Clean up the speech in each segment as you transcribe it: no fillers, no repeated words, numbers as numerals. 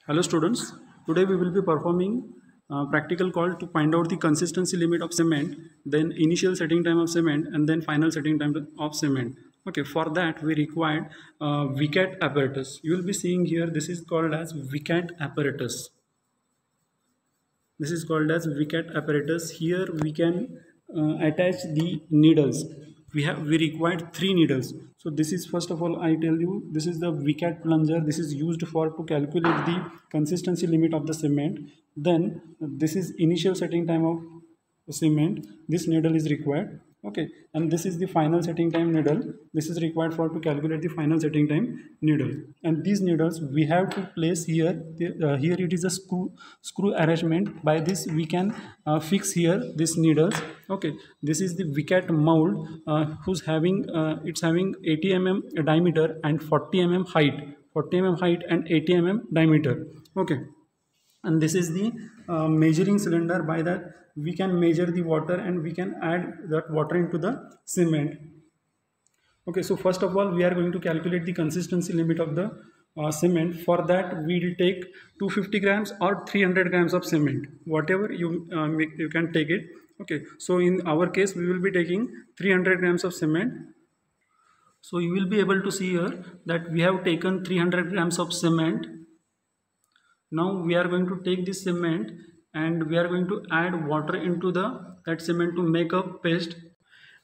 Hello students, today we will be performing practical call to find out the consistency limit of cement, then initial setting time of cement and then final setting time of cement. Okay, for that we required VCAT apparatus. You will be seeing here this is called as VCAT apparatus. This is called as VCAT apparatus. Here we can attach the needles. We required 3 needles. So this is, first of all I tell you, this is the VCAT plunger. This is used for to calculate the consistency limit of the cement. Then this is initial setting time of cement. This needle is required. Okay, and this is the final setting time needle. This is required for to calculate the final setting time needle. And these needles we have to place here. Here it is a screw arrangement. By this we can fix here this needles. Okay, this is the VCAT mold who's having it's having 80 mm diameter and 40 mm height, 40 mm height and 80 mm diameter. Okay, and this is the measuring cylinder. By that we can measure the water and we can add that water into the cement. Okay, so first of all we are going to calculate the consistency limit of the cement. For that we will take 250 grams or 300 grams of cement, whatever you you can take it. Okay, so in our case we will be taking 300 grams of cement. So you will be able to see here that we have taken 300 grams of cement. Now we are going to take this cement and we are going to add water into that cement to make a paste.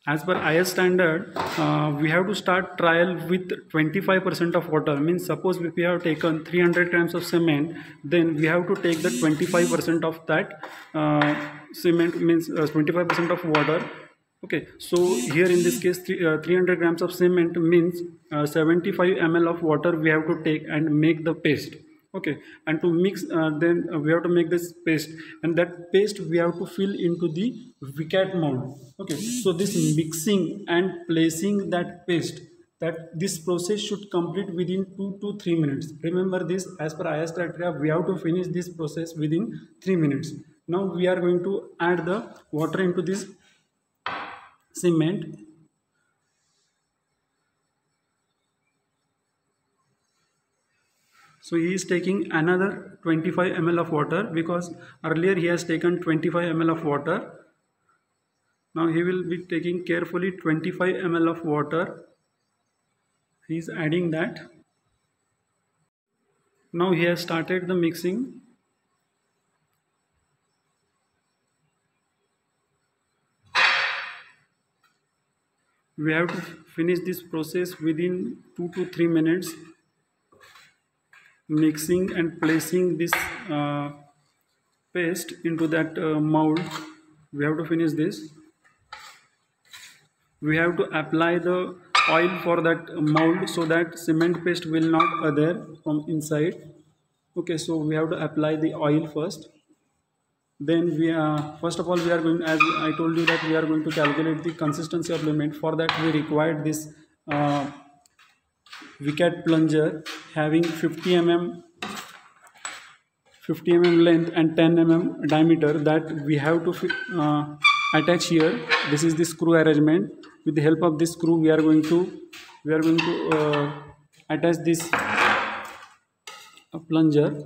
As per IS standard, we have to start trial with 25% of water. Means suppose if we have taken 300 grams of cement, then we have to take the 25% of that cement, means 25% of water. Okay, so here in this case 300 grams of cement means 75 ml of water we have to take and make the paste. Okay, and to mix then we have to make this paste, and that paste we have to fill into the VCAT mold. Okay, so this mixing and placing that paste, that this process should complete within 2 to 3 minutes. Remember this, as per IS criteria we have to finish this process within 3 minutes. Now we are going to add the water into this cement. So he is taking another 25 ml of water, because earlier he has taken 25 ml of water. Now he will be taking carefully 25 ml of water. He is adding that. Now he has started the mixing. We have to finish this process within 2 to 3 minutes. Mixing and placing this paste into that mold. We have to finish this. We have to apply the oil for that mold so that cement paste will not adhere from inside. Okay, so we have to apply the oil first. Then we first of all we are going, as I told you, that we are going to calculate the consistency of limit. For that we required this VCAT plunger having 50 mm length and 10 mm diameter, that we have to attach here. This is the screw arrangement. With the help of this screw we are going to attach this plunger.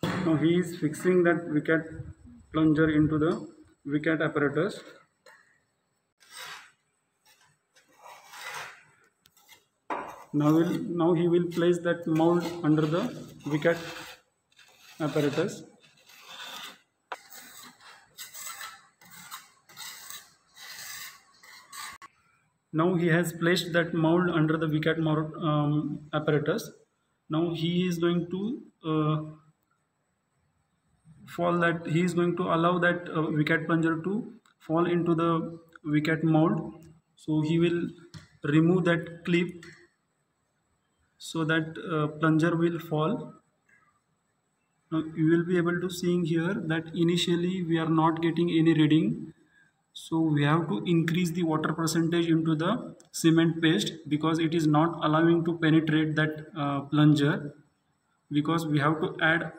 Now he is fixing that VCAT plunger into the VCAT apparatus. Now he will place that mold under the VCAT apparatus. Now he has placed that mold under the VCAT mold apparatus. Now he is going to allow that VCAT plunger to fall into the VCAT mold. So he will remove that clip so that plunger will fall. Now you will be able to see here that initially we are not getting any reading, so we have to increase the water percentage into the cement paste, because it is not allowing to penetrate that plunger, because we have to add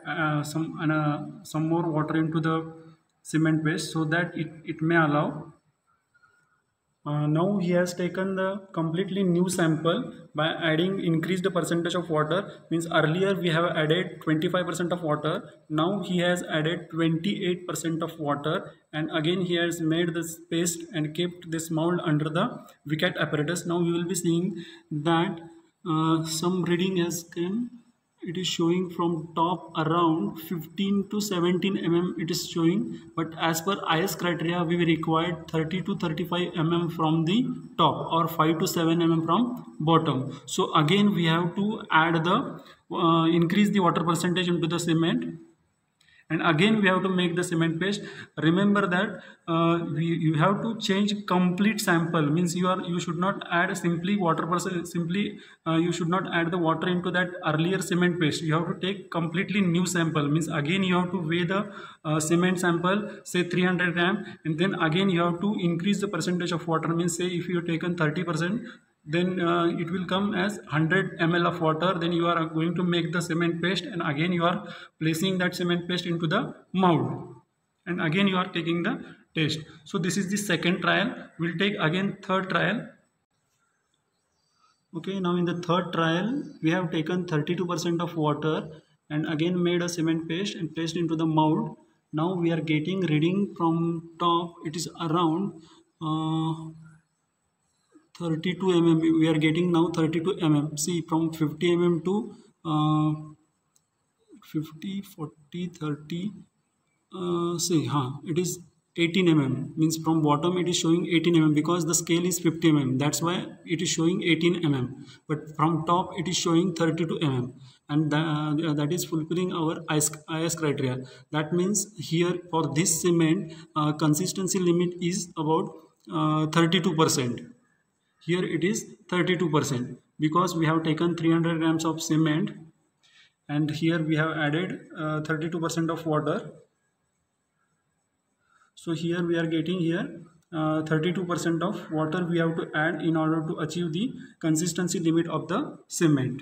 some more water into the cement paste so that it may allow. Now he has taken the completely new sample by adding increased percentage of water. Means earlier we have added 25% of water, now he has added 28% of water, and again he has made this paste and kept this mold under the Vicat apparatus. Now we will be seeing that some reading has come. It is showing from top around 15 to 17 mm it is showing, but as per IS criteria we required 30 to 35 mm from the top or 5 to 7 mm from bottom. So again we have to add the increase the water percentage into the cement, and again we have to make the cement paste. Remember that you have to change complete sample. Means you should not add simply water percent, simply you should not add the water into that earlier cement paste. You have to take completely new sample. Means again you have to weigh the cement sample, say 300 gram, and then again you have to increase the percentage of water. Means say if you have taken 30%, then it will come as 100 ml of water. Then you are going to make the cement paste, and again you are placing that cement paste into the mold, and again you are taking the taste. So this is the second trial. We'll take again third trial. Okay, now in the third trial we have taken 32% of water and again made a cement paste and placed into the mold. Now we are getting reading from top. It is around 32 mm. We are getting now 32 mm. See, from 50 mm to 50, 40, 30. See, it is 18 mm. Means from bottom it is showing 18 mm because the scale is 50 mm. That's why it is showing 18 mm. But from top it is showing 32 mm. And that is fulfilling our IS criteria. That means here for this cement consistency limit is about 32%. Here it is 32% because we have taken 300 grams of cement, and here we have added 32% of water. So here we are getting here 32% of water we have to add in order to achieve the consistency limit of the cement.